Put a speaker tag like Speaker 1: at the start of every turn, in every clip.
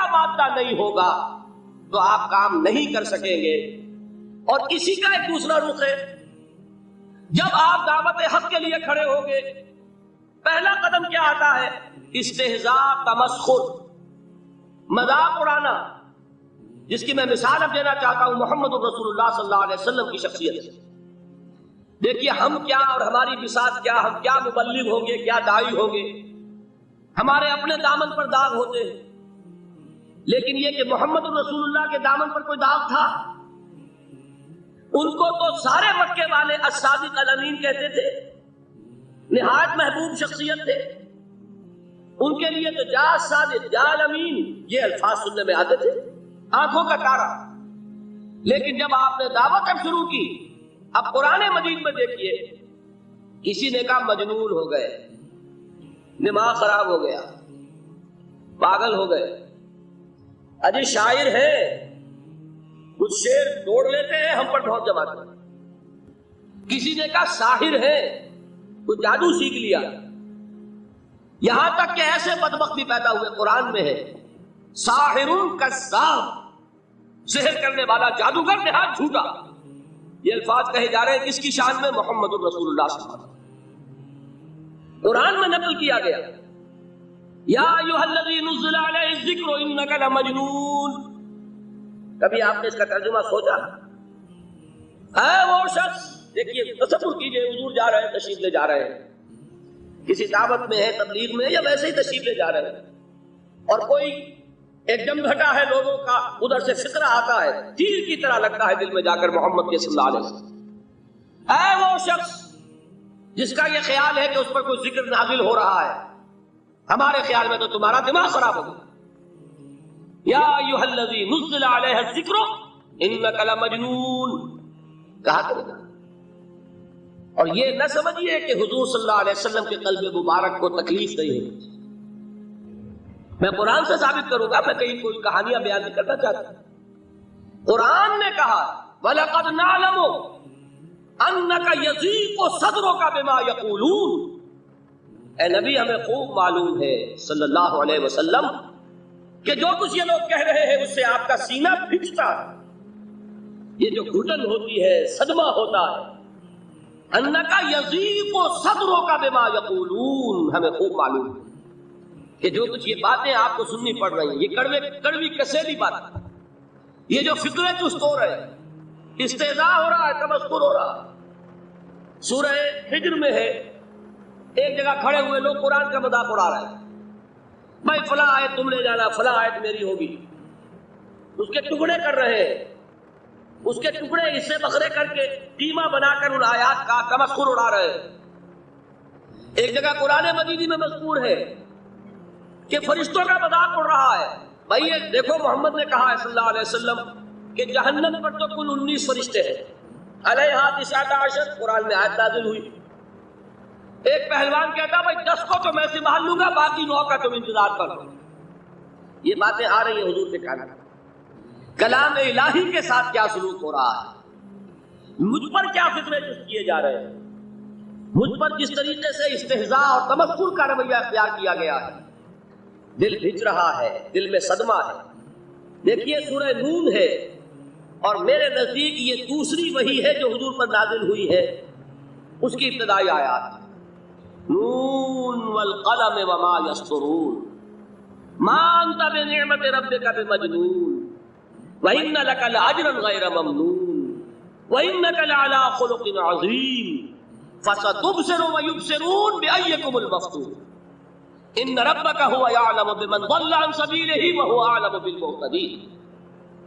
Speaker 1: کا مادہ نہیں ہوگا تو آپ کام نہیں کر سکیں گے. اور اسی کا ایک دوسرا رخ ہے، جب آپ دعوت حق کے لیے کھڑے ہوگے پہلا قدم کیا آتا ہے؟ استہزاء، تمسخر، مذاق اڑانا، جس کی میں مثال اب دینا چاہتا ہوں محمد رسول اللہ صلی اللہ علیہ وسلم کی شخصیت سے. دیکھیے ہم کیا اور ہماری بساط کیا، ہم کیا مبلغ ہوں گے، کیا داعی ہوں گے، ہمارے اپنے دامن پر داغ ہوتے ہیں، لیکن یہ کہ محمد رسول اللہ کے دامن پر کوئی داغ تھا؟ ان کو تو سارے مکے والے الصادق الامین کہتے تھے، نہایت محبوب شخصیت تھے. ان کے لیے تو جا صادق، جا الامین یہ الفاظ سننے میں آتے تھے، آنکھوں کا تارا. لیکن جب آپ نے دعوت اب شروع کی، اب قرآن مجید میں دیکھیے کسی نے کہا مجنون ہو گئے، دماغ خراب ہو گیا، پاگل ہو گئے. اجی شاعر ہے، کچھ شعر توڑ لیتے ہیں، ہم پر بہت جماتے ہیں. کسی نے کہا ساحر ہے، کچھ جادو سیکھ لیا. یہاں تک کہ ایسے بدبخت بھی پیدا ہوئے، قرآن میں ہے ساحر کذاب، سحر کرنے والا جادوگر نہایت جھوٹا. یہ الفاظ کہے جا رہے ہیں کس کی شان میں؟ محمد الرسول اللہ صلی اللہ علیہ وسلم. قرآن میں نقل کیا گیا یا ایھا الذی نزل علیہ الذکر انک لمجنون. کبھی آپ نے اس کا ترجمہ سوچا؟ ہے وہ شخص، دیکھیے تصور کیجئے حضور جا رہے ہیں، تشریف لے جا رہے ہیں، کسی دعوت میں ہے، تبلیغ میں، یا ویسے ہی تشریف لے جا رہے ہیں، اور کوئی ایک دم گھٹا ہے لوگوں کا، ادھر سے فکرہ آتا ہے، تیر کی طرح لگتا ہے دل میں جا کر محمد کے صلی اللہ علیہ وسلم. اے وہ شخص جس کا یہ خیال ہے کہ اس پر کوئی ذکر نازل ہو رہا ہے، ہمارے خیال میں تو تمہارا دماغ خراب ہو گیا. یا ایھا الذی نزل علیہ الذکر انک لمجنون کہا کرے گا. اور یہ نہ سمجھیے کہ حضور صلی اللہ علیہ وسلم کے قلب مبارک کو تکلیف نہیں ہے. میں قرآن سے ثابت کروں گا، میں کہیں کوئی کہانیاں بیان نہیں کرنا چاہتا. قرآن نے کہا وَلَقَدْ نَعْلَمُ أَنَّكَ يَضِيقُ صَدْرُكَ بِمَا يَقُولُونَ. اے نبی ہمیں خوب معلوم ہے صلی اللہ علیہ وسلم کہ جو کچھ یہ لوگ کہہ رہے ہیں اس سے آپ کا سینہ پھٹتا ہے، یہ جو گھٹن ہوتی ہے، صدمہ ہوتا ہے. أَنَّكَ يَضِيقُ صَدْرُكَ بِمَا يَقُولُونَ، ہمیں خوب معلوم ہے کہ جو کچھ یہ باتیں آپ کو سننی پڑ رہی ہیں، یہ کڑوی کسیلی بات، یہ جو فکرے چست ہو رہے ہیں، استہزاء ہو رہا ہے، تمسخر ہو رہا ہے. سورہ ہجر میں ہے، ایک جگہ کھڑے ہوئے لوگ قرآن کا مذاق اڑا رہے ہیں. بھائی فلاں آیت تم لے جانا، فلاں آیت میری ہوگی، اس کے ٹکڑے کر رہے ہیں، اس کے ٹکڑے حصے بکھرے کر کے ٹیما بنا کر ان آیات کا تمسخر اڑا رہے ہیں. ایک جگہ قرآن مجید میں مذکور ہے کہ فرشتوں کا مذاق اڑ رہا ہے. بھائی یہ دیکھو محمد نے کہا ہے صلی اللہ علیہ وسلم کہ جہنم پر تو کل 19 فرشتے ہیں، علیہا 19 قرآن میں آیت نازل ہوئی. ایک پہلوان کہتا بھائی 10 کو تو میں سنبھال لوں گا، باقی 9 کا تم انتظار کرو. یہ باتیں آ رہی ہیں حضور کے کان میں. کلام الہی کے ساتھ کیا سلوک ہو رہا ہے، مجھ پر کیا فکرے چست کیے جا رہے ہیں، مجھ پر جس طریقے سے استہزاء اور تمسخر کا رویہ اختیار کیا گیا ہے. دل بھج رہا ہے، دل میں صدمہ ہے. دیکھیے سورہ نون ہے، اور میرے نزدیک یہ دوسری وحی ہے جو حضور پر نازل ہوئی ہے، اس کی ابتدائی آیات. نون والقلم وما یسطرون ما انت بنعمت ربک بمجنون وان لک لاجرا غیر ممنون وانک لعلی خلق عظیم فستبصر ویبصرون بأیکم المفتون ان ربک هو یعلم بمن ضل عن سبیلہ وهو اعلم بالمہتدین.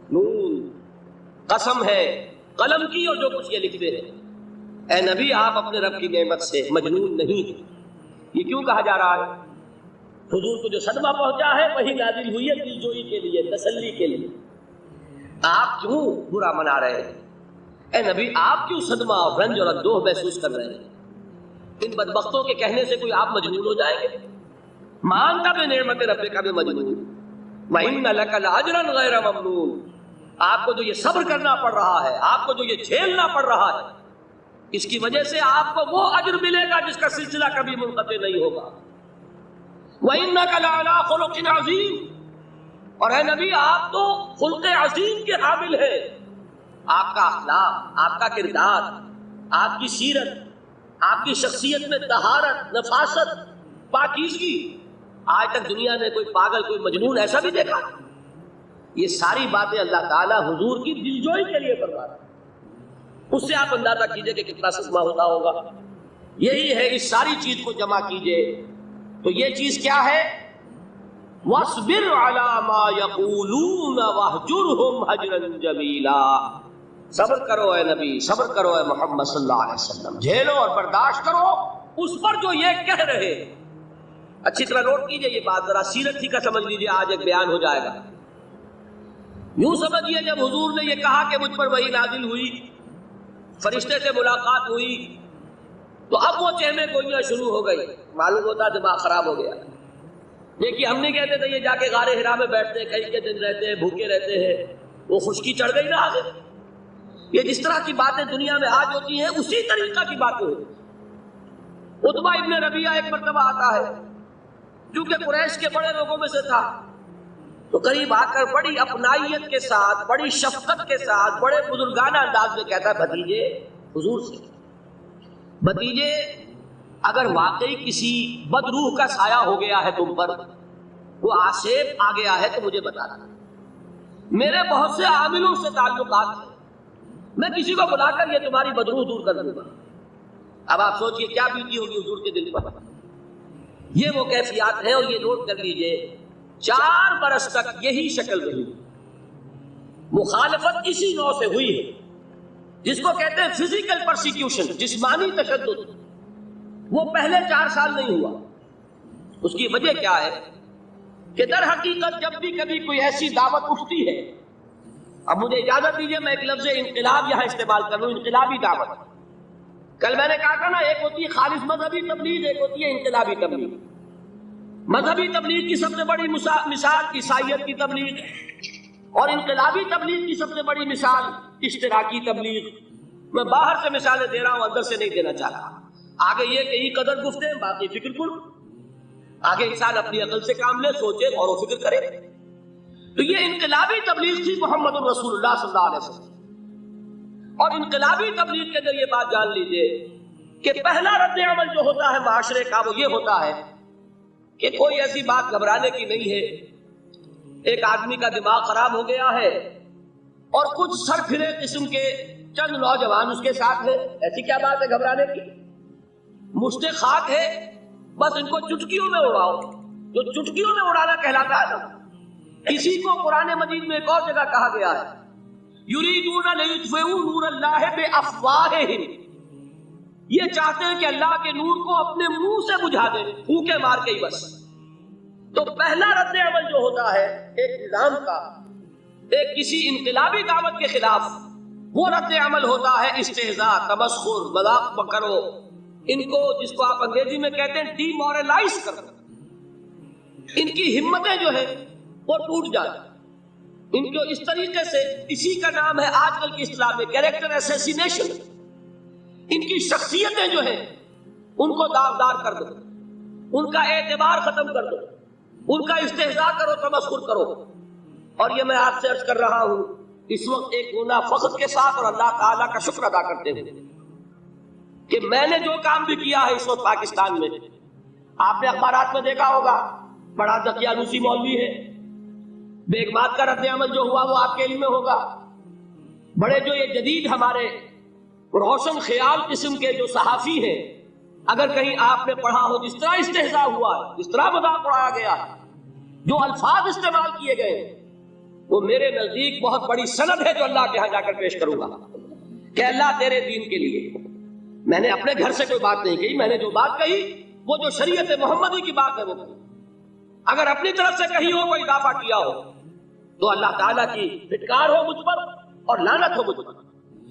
Speaker 1: نون قسم ہے قلم کی اور جو کچھ یہ لکھتے ہیں. اے نبی آپ اپنے رب کی نعمت سے مجنون نہیں ہیں. یہ کیوں کہا جا رہا ہے؟ حضور کو جو صدمہ پہنچا ہے وہی نازل ہوئی ہے دل جوئی کے لیے، تسلی کے لیے. آپ کیوں برا منا رہے ہیں؟ اے نبی آپ کیوں صدمہ اور رنج اور اندوہ محسوس کر رہے ہیں؟ ان بدبختوں کے کہنے سے کوئی آپ مجنون ہو جائیں گے؟ مانتا بنعمت ربک بمجنون وَإِنَّ لَكَ لَأَجْرًا غَيْرَ مَمْنُونٍ. آپ کو جو یہ صبر کرنا پڑ رہا ہے، آپ کو جو یہ جھیلنا پڑ رہا ہے، اس کی وجہ سے آپ کو وہ اجر ملے گا جس کا سلسلہ کبھی منقطع نہیں ہوگا. وَإِنَّكَ لَعَلَىٰ خُلُقٍ عَظِيمٍ. اور اے نبی آپ تو خلق عظیم کے حامل ہیں، آپ کا اخلاق، آپ کا کردار، آپ کی سیرت، آپ کی شخصیت میں طہارت، نفاست، پاکیزگی، آج تک دنیا میں کوئی پاگل، کوئی مجنون ایسا بھی دیکھا؟ یہ ساری باتیں اللہ تعالیٰ حضور کی دلجوئی کے لیے فرما رہا ہے۔ اس سے آپ اندازہ کیجئے کہ کتنا صدمہ ہوتا ہوگا۔ یہی ہے، اس ساری چیز کو جمع کیجئے تو یہ چیز کیا ہے؟ وَاصْبِرْ عَلَى مَا يَقُولُونَ وَاهْجُرْهُمْ هَجْرًا جَمِيلًا، صبر کرو اے نبی، صبر کرو اے محمد صلی اللہ علیہ وسلم، جھیلو اور برداشت کرو اس پر جو یہ کہہ رہے۔ اچھی طرح نوٹ کیجئے یہ بات، ذرا سیرت ہی کا سمجھ لیجئے، آج ایک بیان ہو جائے گا۔ یوں سمجھیے جب حضور نے یہ کہا کہ مجھ پر وحی نازل ہوئی، فرشتے سے ملاقات ہوئی، تو اب وہ چہمے گوئیاں شروع ہو گئی، معلوم ہوتا دماغ خراب ہو گیا۔ دیکھیے ہم نہیں کہتے تھے یہ جا کے غار حرا میں بیٹھتے ہیں، کئی کے دن رہتے ہیں، بھوکے رہتے ہیں، وہ خشکی چڑھ گئی نا آگے۔ یہ جس طرح کی باتیں دنیا میں آج ہوتی ہیں اسی طریقہ کی باتیں ہوتی ہیں۔ عتبہ ابن ربیعہ ایک مرتبہ آتا ہے، کیونکہ قریش کے بڑے لوگوں میں سے تھا، تو قریب آ کر بڑی اپنائیت کے ساتھ، بڑی شفقت کے ساتھ، بڑے بزرگانہ انداز میں کہتا ہے بھتیجے، حضور سے، بھتیجے اگر واقعی کسی بد روح کا سایہ ہو گیا ہے تم پر، وہ آسیب آ گیا ہے تو مجھے بتا دو، میرے بہت سے عاملوں سے تعلقات ہیں، میں کسی کو بلا کر یہ تمہاری بدروح دور کر دوں گا۔ اب آپ سوچئے کیا بیتی ہوگی حضور کے دل پر۔ یہ وہ کیفیات ہیں، اور یہ نوٹ کر لیجئے 4 برس تک یہی شکل رہی، مخالفت اسی نوع سے ہوئی ہے، جس کو کہتے ہیں فزیکل پرسیکیوشن، جسمانی تشدد، وہ پہلے 4 سال نہیں ہوا۔ اس کی وجہ کیا ہے کہ در حقیقت جب بھی کبھی کوئی ایسی دعوت اٹھتی ہے، اب مجھے اجازت دیجئے میں ایک لفظ انقلاب یہاں استعمال کر لوں، انقلابی دعوت۔ کل میں نے کہا تھا نا، ایک ہوتی ہے خالص مذہبی تبلیغ، ایک ہوتی ہے انقلابی تبلیغ۔ مذہبی تبلیغ کی سب سے بڑی مثال عیسائیت کی تبلیغ، اور انقلابی تبلیغ کی سب سے بڑی مثال اشتراکی تبلیغ۔ میں باہر سے مثالیں دے رہا ہوں، اندر سے نہیں دینا چاہتا۔ آگے یہ کہ یہ قدر گفتے ہیں، باقی فکر کن، آگے انسان اپنی عقل سے کام لے، سوچے، غور و فکر کرے۔ تو یہ انقلابی تبلیغ تھی محمد الرسول اللہ صلی اللہ علیہ وسلم۔ اور انقلابی تبلیغ کے اندر یہ بات جان لیجئے کہ پہلا رد عمل جو ہوتا ہے معاشرے کا، وہ یہ ہوتا ہے کہ کوئی ایسی بات گھبرانے کی نہیں ہے، ایک آدمی کا دماغ خراب ہو گیا ہے اور کچھ سر پھرے قسم کے چند نوجوان اس کے ساتھ ہیں، ایسی کیا بات ہے گھبرانے کی؟ مشت خاک ہے، بس ان کو چٹکیوں میں اڑاؤ، جو چٹکیوں میں اڑانا کہلاتا ہے نا۔ اسی کو قرآن مجید میں ایک اور جگہ کہا گیا ہے، یریدون لیطفئوا نور اللہ بافواہہم، یہ چاہتے ہیں کہ اللہ کے نور کو اپنے منہ سے بجھا دیں، پھونکے مار کے ہی بس۔ تو پہلا رد عمل جو ہوتا ہے ایک نظام کا، ایک کسی انقلابی دعوت کے خلاف، وہ رد عمل ہوتا ہے استہزاء، تمسخر، مذاق کرو، ان کو جس کو آپ انگریزی میں کہتے ہیں ڈی مورلائز کرو، ان کی ہمتیں جو ہیں وہ ٹوٹ جاتی، ان کو اس طریقے سے، اسی کا نام ہے آج کل کی اصطلاح میں کیریکٹر اسیسینیشن، ان کی شخصیتیں جو ہیں ان کو داغدار کر دو، ان کا اعتبار ختم کر دو، ان کا استہزاء کرو، تمسخر کرو۔ اور یہ میں آپ سے عرض کر رہا ہوں اس وقت ایک گنا فخر کے ساتھ اور اللہ تعالیٰ کا شکر ادا کرتے ہوئے کہ میں نے جو کام بھی کیا ہے اس وقت پاکستان میں، آپ نے اخبارات میں دیکھا ہوگا، بڑا دقیانوسی مولوی ہے، بیگمات کا رد عمل جو ہوا وہ آپ کے علم میں ہوگا، بڑے جو یہ جدید ہمارے روشن خیال قسم کے جو صحافی ہیں، اگر کہیں آپ نے پڑھا ہو جس طرح استہزاء ہوا ہے، جس طرح مذاق اڑایا گیا ہے، جو الفاظ استعمال کیے گئے، وہ میرے نزدیک بہت بڑی سند ہے جو اللہ کے ہاں جا کر پیش کروں گا کہ اللہ تیرے دین کے لیے، میں نے اپنے گھر سے کوئی بات نہیں کہی، میں نے جو بات کہی وہ جو شریعت محمدی کی بات ہے وہ کہی، اگر اپنی طرف سے کہیں ہو کوئی اضافہ کیا ہو تو اللہ تعالیٰ کی پھٹکار ہو مجھ پر اور لعنت ہو مجھ پر،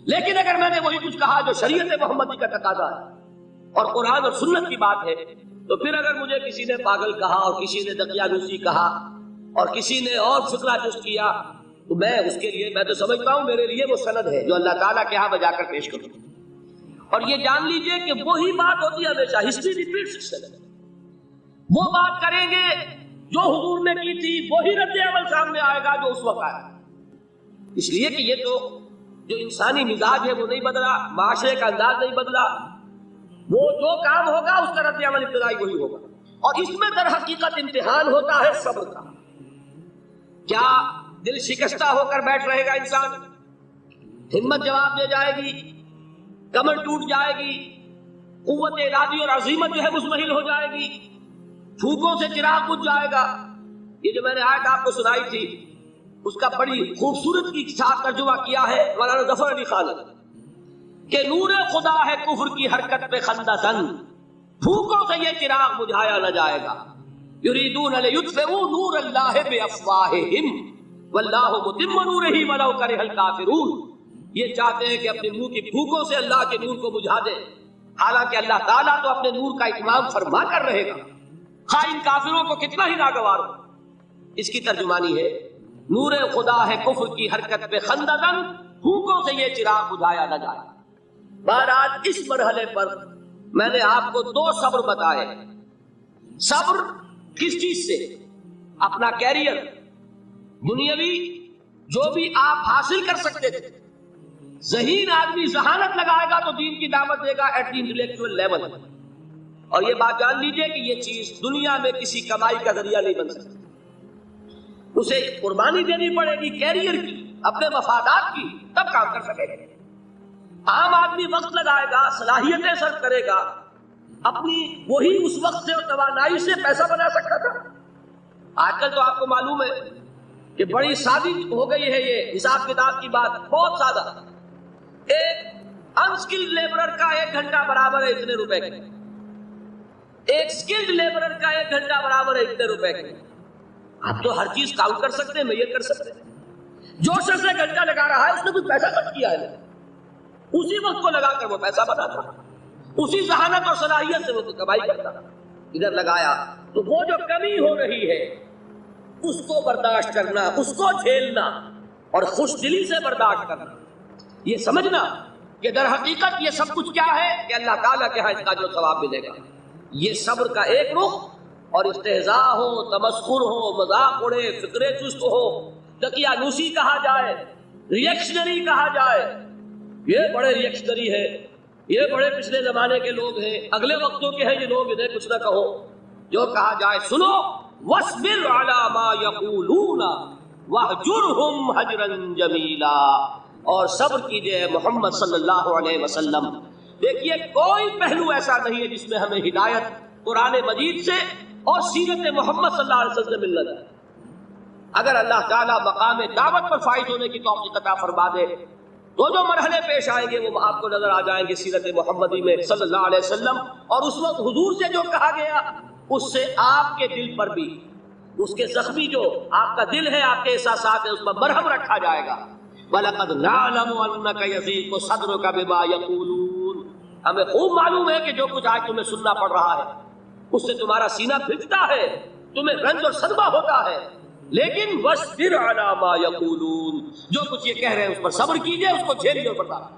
Speaker 1: لیکن اگر میں نے وہی کچھ کہا جو شریعت محمدی کا تقاضا ہے اور قرآن اور سنت کی بات ہے، تو پھر اگر مجھے کسی نے پاگل کہا اور کسی نے دقیانوسی کہا اور کسی نے اور فکرہ جست کیا، تو میں اس کے لیے، میں تو سمجھتا ہوں میرے لیے وہ سند ہے جو اللہ تعالیٰ کے ہاں بجا کر پیش کروں۔ اور یہ جان لیجئے کہ وہی بات ہوتی ہے ہمیشہ، ہسٹری ریپیٹس اٹسیلف، وہ بات کریں گے جو حضور نے کی تھی وہی رد عمل سامنے آئے گا جو اس وقت آیا. اس لیے کہ یہ تو جو انسانی مزاج ہے وہ نہیں بدلا، معاشرے کا انداز نہیں بدلا، وہ جو کام ہوگا اس کا رد عمل ابتدائی وہی ہوگا. اور اس میں در حقیقت امتحان ہوتا ہے صبر کا. کیا دل شکستہ ہو کر بیٹھ رہے گا انسان؟ ہمت جواب دے جائے گی، کمر ٹوٹ جائے گی، قوت ارادی اور عزیمت جو ہے مزمحل ہو جائے گی، پھوکوں سے چراغ بجھ جائے گا. یہ جو میں نے آیت آپ کو سنائی تھی اس کا بڑی خوبصورت کی ساتھ ترجمہ کیا ہے مولانا ظفر علی خان کہ نور خدا ہے کفر کی حرکت پہ خندہ زن، پھوکوں سے یہ چراغ بجھایا نہ جائے گا. یریدون لیطفئوا نور اللہ بافواہہم واللہ متم نورہ ولو کرہ الکافرون. یہ چاہتے ہیں کہ اپنے منہ کی پھوکوں سے اللہ کے نور کو بجھا دے، حالانکہ اللہ تعالیٰ تو اپنے نور کا اتمام فرما کر رہے گا، خواہ ان کافروں کو کتنا ہی ناگوار ہو. اس کی ترجمانی ہے نور خدا ہے کفر کی حرکت پہ خندہ زن، پھوکوں سے یہ چراغ بجھایا نہ جائے. بہرحال اس مرحلے پر میں نے آپ کو 2 صبر بتائے. صبر کس چیز سے؟ اپنا کیریئر دنیاوی جو بھی آپ حاصل کر سکتے تھے. ذہین آدمی ذہانت لگائے گا تو دین کی دعوت دے گا ایٹ دی انٹلیکچوئل لیول. اور یہ بات جان لیجئے کہ یہ چیز دنیا میں کسی کمائی کا ذریعہ نہیں بن سکتی. اسے قربانی دینی پڑے گی کیریئر کی، اپنے مفادات کی، تب کام کر سکے گا. عام آدمی وقت لگائے گا، صلاحیتیں صرف کرے گا، اپنی وہی اس وقت سے اور توانائی سے پیسہ بنا سکتا تھا. آج کل تو آپ کو معلوم ہے کہ بڑی سادی ہو گئی ہے یہ حساب کتاب کی بات، بہت سادہ. ایک انسکلڈ لیبرر کا 1 گھنٹہ برابر ہے اتنے روپے کے، ایک سکلڈ لیبرر کا 1 گھنٹہ برابر ہے اتنے روپے کے. آپ تو ہر چیز کاؤنٹ کر سکتے ہیں، میئر کر سکتے ہیں. جو شخص 1 گھنٹہ لگا رہا ہے اس نے کچھ پیسہ خرچ کیا ہے، اسی وقت کو لگا کر وہ پیسہ بناتا، اسی ذہانت اور صلاحیت سے وہ کمائی کرتا. ادھر لگایا تو وہ جو کمی ہو رہی ہے اس کو برداشت کرنا، اس کو جھیلنا اور خوش دلی سے برداشت کرنا. یہ سمجھنا کہ در حقیقت یہ سب کچھ کیا ہے کہ اللہ تعالیٰ کے ہاں اس کا جو ثواب ملے گا. یہ صبر کا ایک رخ. اور استہزاء ہو، تمسخر ہو، مذاق اڑے، فکرے چست ہو، دقیانوسی کہا جائے، ریئیکشنری کہا جائے، یہ بڑے ریئیکشنری ہے، یہ بڑے پچھلے زمانے کے لوگ ہیں، اگلے وقتوں کے ہیں یہ لوگ، انہیں کچھ نہ کہو. جو کہا جائے سنو. وَاصْبِرْ عَلَىٰ مَا يَقُولُونَ وَاهْجُرْهُمْ هَجْرًا جَمِيلًا. اور صبر کیجئے محمد صلی اللہ علیہ وسلم. دیکھیے کوئی پہلو ایسا نہیں ہے جس میں ہمیں ہدایت قرآن مجید سے اور سیرت محمد صلی اللہ علیہ وسلم سے ملنا جائے. اگر اللہ تعالیٰ مقام دعوت پر فائز ہونے کی توفیق عطا فرما دے تو جو مرحلے پیش آئیں گے وہ آپ کو نظر آ جائیں گے سیرت محمدی میں صلی اللہ علیہ وسلم. اور اس وقت حضور سے جو کہا گیا اس سے آپ کے دل پر بھی اس کے زخمی جو آپ کا دل ہے، آپ کے احساسات ہیں، اس پر مرہم رکھا جائے گا. وَلَقَدْ نَعْلَمُ أَنَّكَ يَضِيقُ صَدْرُكَ بِمَا يَقُولُونَ. ہمیں خوب معلوم ہے کہ جو کچھ آج تمہیں سننا پڑ رہا ہے اس سے تمہارا سینہ پھٹتا ہے، تمہیں رنج اور صدمہ ہوتا ہے. لیکن وَاصْبِرْ عَلَىٰ مَا يَقُولُونَ، جو کچھ یہ کہہ رہے ہیں اس پر صبر کیجئے، اس کو جھیلیے اور برداشت.